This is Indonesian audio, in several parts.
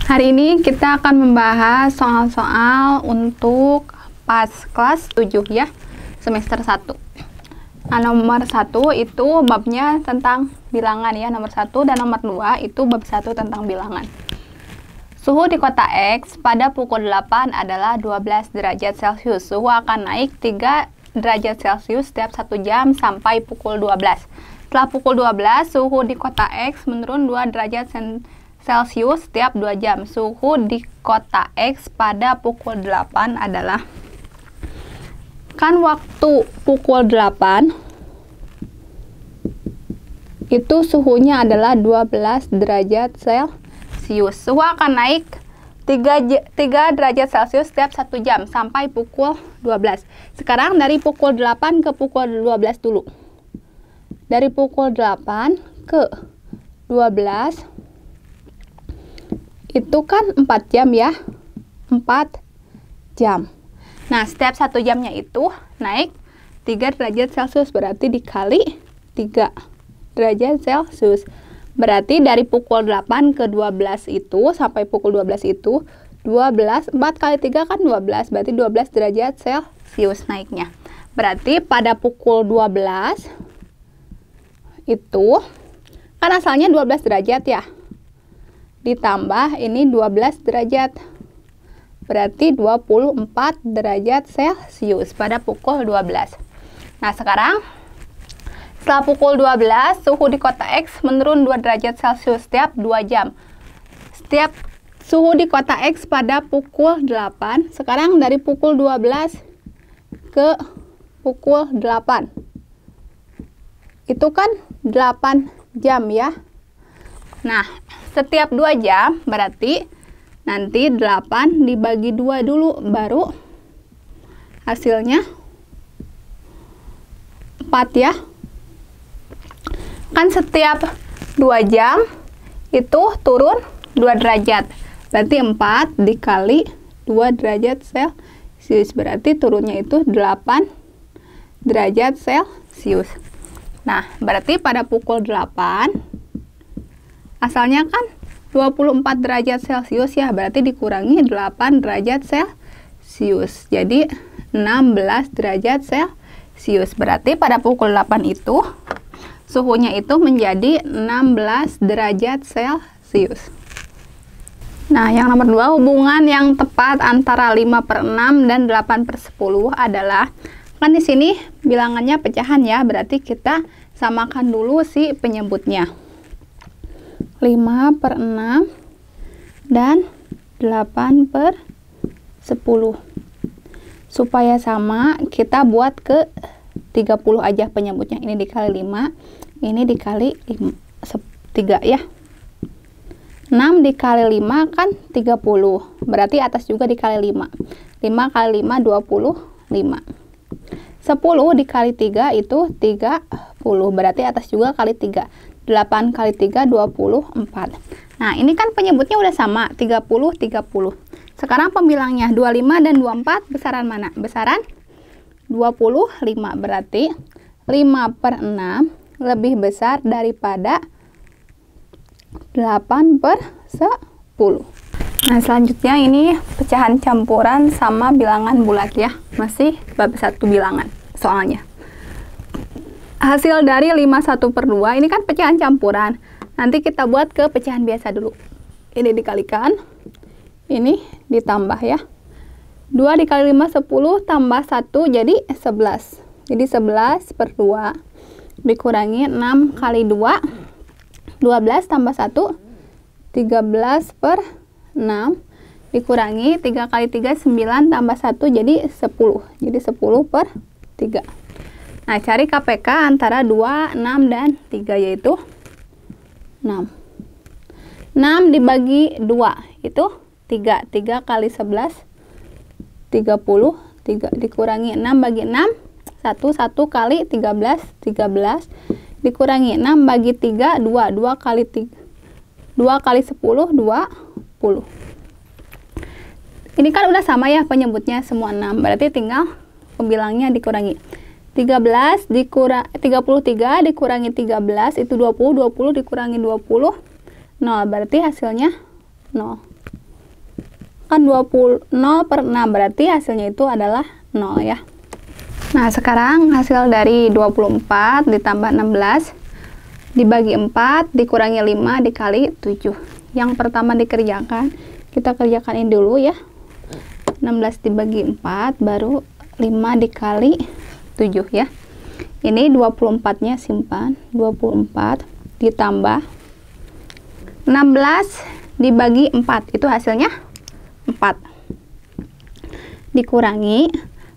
Hari ini kita akan membahas soal-soal untuk pas kelas 7 ya, semester 1. Nah, nomor 1 itu babnya tentang bilangan ya, nomor 1, dan nomor 2 itu bab 1 tentang bilangan. Suhu di kota X pada pukul 8 adalah 12 derajat Celcius. Suhu akan naik 3 derajat Celcius setiap 1 jam sampai pukul 12. Setelah pukul 12, suhu di kota X menurun 2 derajat Celcius setiap 2 jam. Suhu di kota X pada pukul 8 adalah, kan waktu pukul 8 itu suhunya adalah 12 derajat Celcius. Suhu akan naik 3 derajat Celcius setiap 1 jam sampai pukul 12. Sekarang dari pukul 8 ke pukul 12 dulu. Dari pukul 8 ke 12 itu kan 4 jam ya, 4 jam. Nah, setiap 1 jamnya itu naik 3 derajat Celcius, berarti dikali 3 derajat Celcius. Berarti dari pukul 8 ke 12 itu, sampai pukul 12 itu, 12, 4 kali 3 kan 12, berarti 12 derajat Celcius naiknya. Berarti pada pukul 12 itu, kan asalnya 12 derajat ya, ditambah ini 12 derajat, berarti 24 derajat Celcius pada pukul 12. Nah, sekarang setelah pukul 12, suhu di kota X menurun 2 derajat Celcius setiap 2 jam. Setiap suhu di kota X pada pukul 8, sekarang dari pukul 12 ke pukul 8. Itu kan 8 jam ya. Nah, setiap 2 jam berarti nanti 8 dibagi 2 dulu, baru hasilnya 4 ya. Kan setiap 2 jam itu turun 2 derajat. Berarti 4 dikali 2 derajat Celcius. Berarti turunnya itu 8 derajat Celcius. Nah, berarti pada pukul 8, asalnya kan 24 derajat Celcius ya, berarti dikurangi 8 derajat Celcius. Jadi 16 derajat Celcius. Berarti pada pukul 8 itu suhunya itu menjadi 16 derajat Celcius. Nah, yang nomor 2, hubungan yang tepat antara 5/6 dan 8/10 adalah, kan di sini bilangannya pecahan ya, berarti kita samakan dulu si penyebutnya. 5/6 dan 8/10. Supaya sama, kita buat ke 30 aja penyebutnya. Ini dikali 5, ini dikali 3 ya. 6 dikali 5 kan 30, berarti atas juga dikali 5. 5 kali 5, 25. 10 dikali 3 itu 30, berarti atas juga kali 3. 8 kali 3, 24. Nah, ini kan penyebutnya udah sama, 30, 30. Sekarang pembilangnya 25 dan 24, besaran mana? Besaran 25, berarti 5/6 lebih besar daripada 8/10. Nah, selanjutnya ini pecahan campuran sama bilangan bulat ya. Masih bab 1 bilangan soalnya. Hasil dari 51/2 ini kan pecahan campuran. Nanti kita buat ke pecahan biasa dulu. Ini dikalikan, ini ditambah ya. 2 dikali 5, 10, tambah 1 jadi 11. Jadi 11/2 dikurangi 6 kali 2, 12 tambah 1, 13/6 dikurangi 3 kali 3, 9 tambah 1 jadi 10. Jadi 10/3. Nah, cari KPK antara 2, 6, dan 3, yaitu 6. 6 dibagi 2 itu 3. 3 kali 11, 30. 3 dikurangi 6 bagi 6, 1 kali 13, 13. Dikurangi 6 bagi 3, 2. 2 kali 3, 2 kali 10, 20. Ini kan udah sama ya penyebutnya semua 6, berarti tinggal pembilangnya dikurangi. 33 dikurangi 13 itu 20, 20 dikurangi 20, 0, berarti hasilnya 0. kan 20, 0 per 6, berarti hasilnya itu adalah 0 ya. Nah, sekarang hasil dari 24 ditambah 16 dibagi 4 dikurangi 5 dikali 7. Yang pertama dikerjakan, kita kerjakan ini dulu ya. 16 dibagi 4 baru 5 dikali 7 ya. Ini 24 nya simpan, 24 ditambah 16 dibagi 4, itu hasilnya 4 dikurangi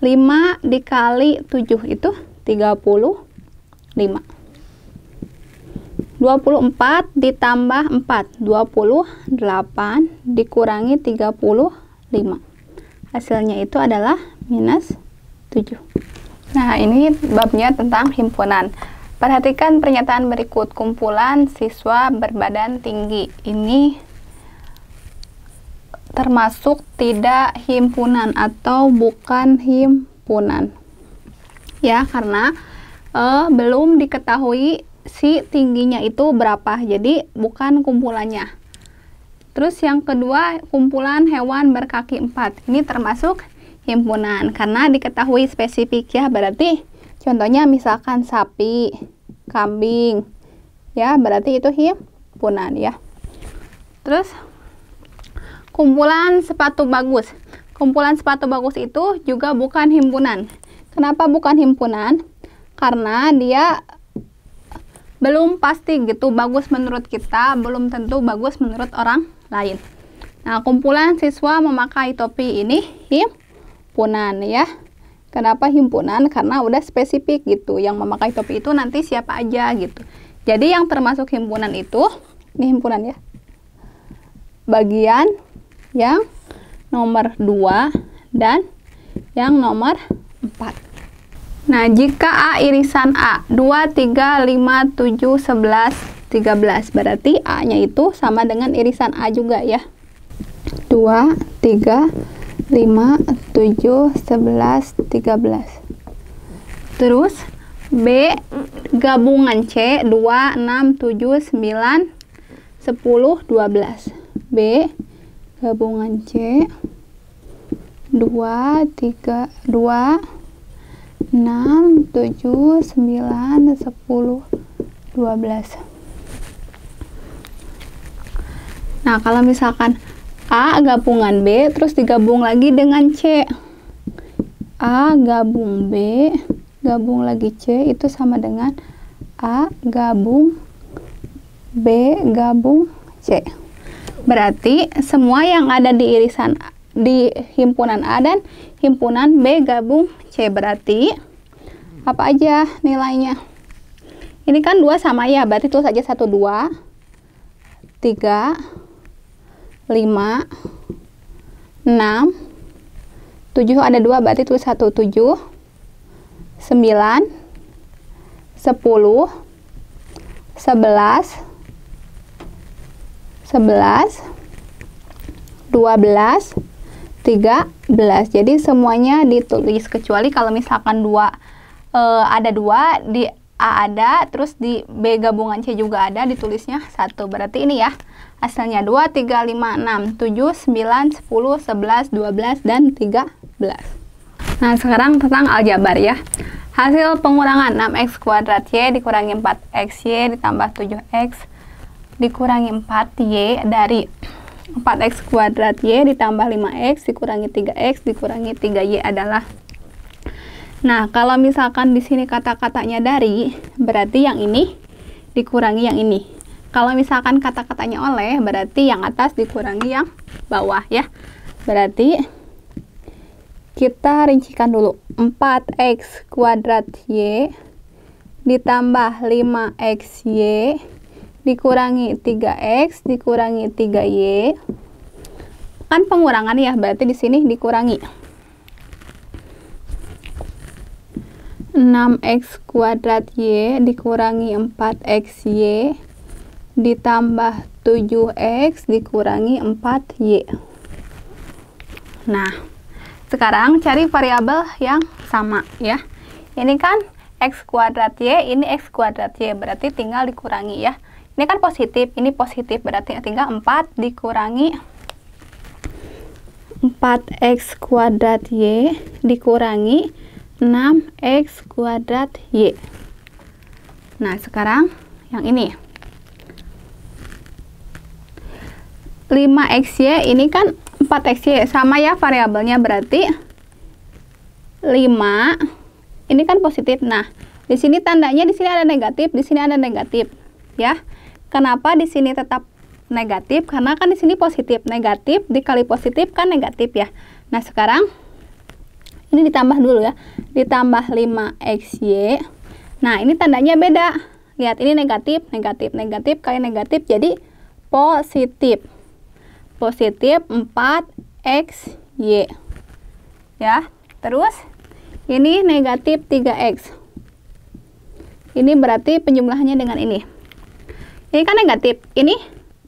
5 dikali 7 itu 35. 24 ditambah 4, 28 dikurangi 35. Hasilnya itu adalah minus 7. Nah, ini babnya tentang himpunan. Perhatikan pernyataan berikut. Kumpulan siswa berbadan tinggi. Ini termasuk tidak himpunan atau bukan himpunan ya, karena belum diketahui si tingginya itu berapa, jadi bukan kumpulannya. Terus yang kedua, kumpulan hewan berkaki 4, ini termasuk himpunan karena diketahui spesifik ya, berarti contohnya misalkan sapi, kambing ya, berarti itu himpunan ya. Terus kumpulan sepatu bagus. Kumpulan sepatu bagus itu juga bukan himpunan. Kenapa bukan himpunan? Karena dia belum pasti gitu bagus menurut kita, belum tentu bagus menurut orang lain. Nah, kumpulan siswa memakai topi ini himpunan ya. Kenapa himpunan? Karena udah spesifik gitu. Yang memakai topi itu nanti siapa aja gitu. Jadi yang termasuk himpunan itu, ini himpunan ya. Bagian yang nomor 2 dan yang nomor 4. Nah, jika A irisan A 2, 3, 5, 7, 11, 13, berarti A nya itu sama dengan irisan A juga ya. 2, 3, 5, 7, 11, 13. Terus B gabungan C 2, 6, 7, 9, 10, 12. B gabungan C 2, 3, 2, 6, 7, 9, 10, 12. Nah, kalau misalkan A gabungan B terus digabung lagi dengan C, A gabung B gabung lagi C itu sama dengan A gabung B gabung C. Berarti semua yang ada di irisan di himpunan A dan himpunan B gabung C, berarti apa aja nilainya? Ini kan 2 sama ya, berarti tulis aja 1, 2, 3, 5, 6, 7 ada 2, berarti tulis 1, 7, 9, 10, 11, 12, 13. Jadi semuanya ditulis kecuali kalau misalkan ada 2 di A ada, terus di B gabungan C juga ada, ditulisnya 1. Berarti ini ya hasilnya 2, 3, 5, 6, 7, 9, 10, 11, 12 dan 13. Nah, sekarang tentang aljabar ya. Hasil pengurangan 6x kuadrat Y dikurangi 4xy ditambah 7x dikurangi 4y dari 4x kuadrat Y ditambah 5x dikurangi 3x dikurangi 3y adalah. Nah, kalau misalkan di sini kata-katanya dari, berarti yang ini dikurangi yang ini. Kalau misalkan kata-katanya oleh, berarti yang atas dikurangi yang bawah ya. Berarti kita rincikan dulu. 4x kuadrat Y ditambah 5xy dikurangi 3x dikurangi 3y, kan pengurangan ya, berarti di sini dikurangi 6x kuadrat Y dikurangi 4xy ditambah 7x dikurangi 4y. Nah, sekarang cari variabel yang sama ya. Ini kan x kuadrat Y, ini x kuadrat Y, berarti tinggal dikurangi ya. Ini kan positif, ini positif, berarti tinggal 4 dikurangi 4x kuadrat Y dikurangi 6x kuadrat Y. Nah, sekarang yang ini 5xy ini kan 4xy, sama ya variabelnya, berarti 5 ini kan positif. Nah, di sini tandanya di sini ada negatif, di sini ada negatif ya. Kenapa di sini tetap negatif? Karena kan di sini positif. Negatif dikali positif kan negatif ya. Nah, sekarang ini ditambah dulu ya. Ditambah 5xy. Nah, ini tandanya beda. Lihat, ini negatif, negatif, negatif kali negatif jadi positif. Positif 4xy. Ya. Terus ini negatif 3x. Ini berarti penjumlahannya dengan ini. Ini kan negatif, ini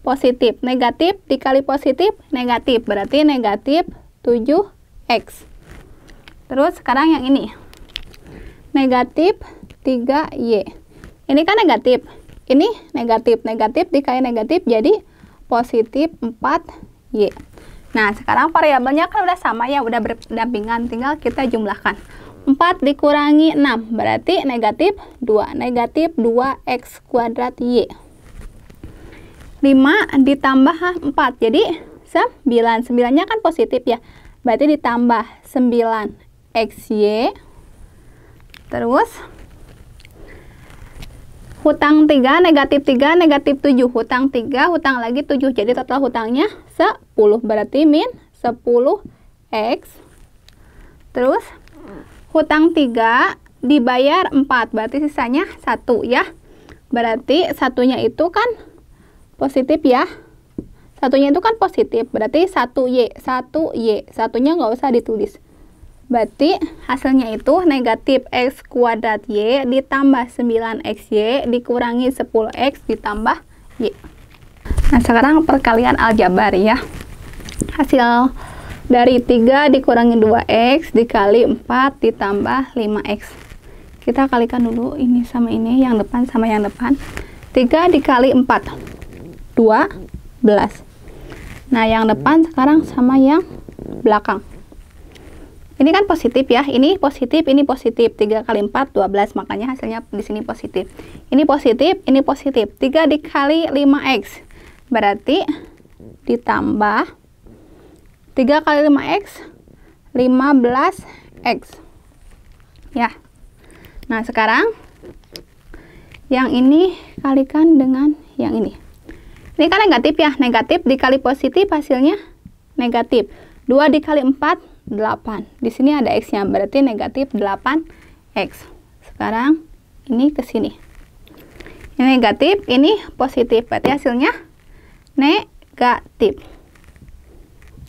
positif. Negatif dikali positif negatif, berarti negatif 7x. Terus sekarang yang ini negatif 3y. Ini kan negatif, ini negatif, negatif dikali negatif jadi positif 4y. Nah, sekarang variabelnya kan udah sama ya, udah berdampingan, tinggal kita jumlahkan. 4 dikurangi 6 berarti negatif 2. Negatif 2x kuadrat y. 5 ditambah 4 jadi 9. 9-nya kan positif ya, berarti ditambah 9xy. Terus hutang 3, negatif 3, negatif 7. Hutang 3, hutang lagi 7. Jadi total hutangnya 10. Berarti min 10x. Terus hutang 3 dibayar 4. Berarti sisanya 1 ya. Berarti satunya itu kan positif ya. Satunya itu kan positif. Berarti 1y. 1y. Satunya nggak usah ditulis. Berarti hasilnya itu negatif x kuadrat y ditambah 9xy dikurangi 10x ditambah y. Nah, sekarang perkalian aljabar ya. Hasil dari 3 dikurangi 2x dikali 4 ditambah 5x. Kita kalikan dulu ini sama ini, yang depan sama yang depan. 3 dikali 4, 12. Nah, yang depan sekarang sama yang belakang. Ini kan positif ya, ini positif, ini positif. 3 kali 4, 12, makanya hasilnya di sini positif. Ini positif, ini positif. 3 dikali 5x, berarti ditambah 3 kali 5x, 15x. Ya. Nah, sekarang yang ini kalikan dengan yang ini. Ini kan negatif ya, negatif dikali positif hasilnya negatif. 2 dikali 4, 8. Di sini ada x-nya, berarti negatif 8x. Sekarang ini ke sini. Ini negatif, ini positif. Berarti hasilnya negatif.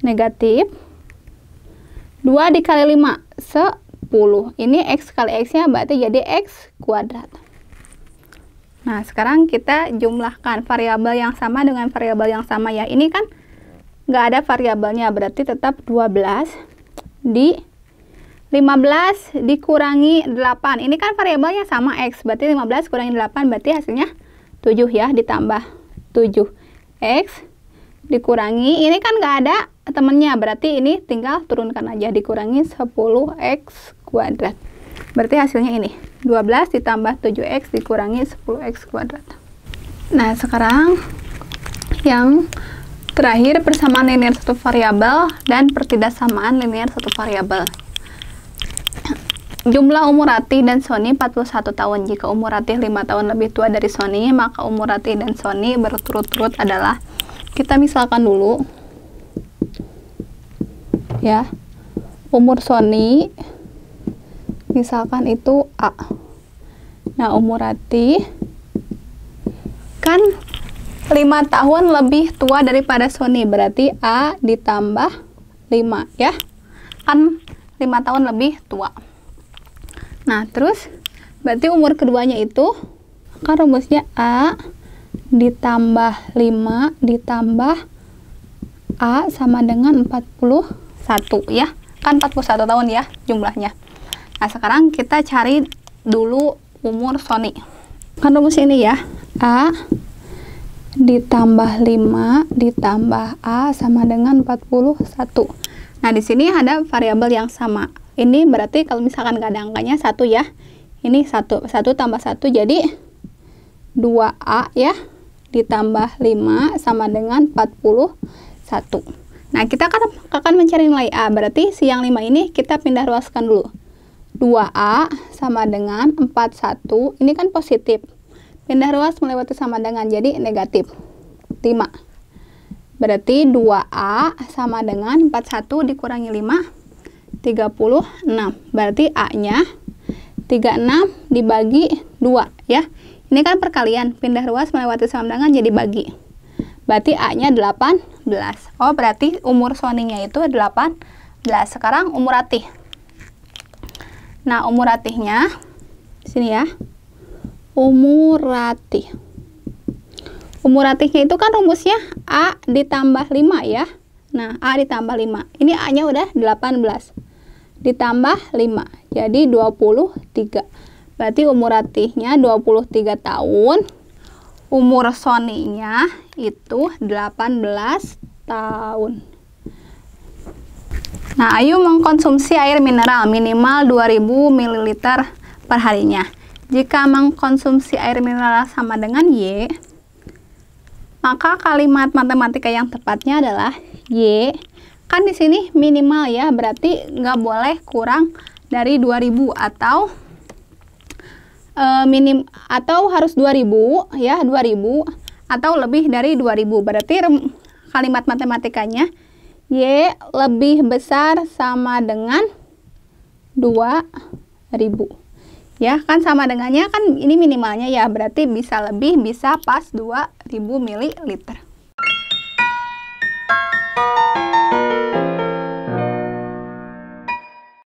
Negatif 2 dikali 5, 10. Ini x kali x-nya berarti jadi x kuadrat. Nah, sekarang kita jumlahkan variabel yang sama dengan variabel yang sama ya. Ini kan nggak ada variabelnya, berarti tetap 12 di 15 dikurangi 8. Ini kan variabelnya sama x, berarti 15 kurangi 8 berarti hasilnya 7 ya, ditambah 7x dikurangi, ini kan nggak ada temennya, berarti ini tinggal turunkan aja, dikurangi 10x kuadrat. Berarti hasilnya ini 12 ditambah 7x dikurangi 10x kuadrat. Nah, sekarang yang terakhir, persamaan linear satu variabel dan pertidaksamaan linear satu variabel. Jumlah umur Ratih dan Sony 41 tahun. Jika umur Ratih 5 tahun lebih tua dari Sony, maka umur Ratih dan Sony berturut-turut adalah, kita misalkan dulu ya, umur Sony misalkan itu A. Nah, umur Ratih kan 5 tahun lebih tua daripada Sony, berarti A ditambah 5 ya, kan 5 tahun lebih tua. Nah, terus berarti umur keduanya itu kan rumusnya A ditambah 5 ditambah A sama dengan 41 ya, kan 41 tahun ya jumlahnya. Nah, sekarang kita cari dulu umur Sony. Kan rumusnya ini ya, A ditambah 5 ditambah A sama dengan 41. Nah, di sini ada variabel yang sama. Ini berarti kalau misalkan nggak ada angkanya 1 ya. Ini 1 tambah 1 jadi 2A ya, ditambah 5 sama dengan 41. Nah, kita akan mencari nilai A. Berarti si yang 5 ini kita pindah ruaskan dulu. 2A sama dengan 41. Ini kan positif. Pindah ruas melewati sama dengan, jadi negatif 5. Berarti 2A sama dengan 41 dikurangi 5. 36. Berarti A-nya 36 dibagi 2 ya. Ini kan perkalian, pindah ruas melewati sama dengan jadi bagi. Berarti A-nya 18. Oh, berarti umur Soninya itu 18. Sekarang umur Ratih. Nah, umur Ratihnya sini ya. Umur Ratih. Umur Ratihnya itu kan rumusnya A ditambah 5 ya. Nah, A ditambah 5. Ini A-nya udah 18. Ditambah 5. Jadi 23. Berarti umur Ratihnya 23 tahun. Umur Soninya itu 18 tahun. Nah, Ayu mengkonsumsi air mineral minimal 2000 ml per harinya. Jika mengkonsumsi air mineral sama dengan Y, maka kalimat matematika yang tepatnya adalah Y. Kan di sini minimal ya, berarti nggak boleh kurang dari 2000 atau atau harus 2000 ya, 2000 atau lebih dari 2000. Berarti kalimat matematikanya Y lebih besar sama dengan 2000. Ya, kan sama dengannya kan ini minimalnya ya, berarti bisa lebih, bisa pas 2000 ml.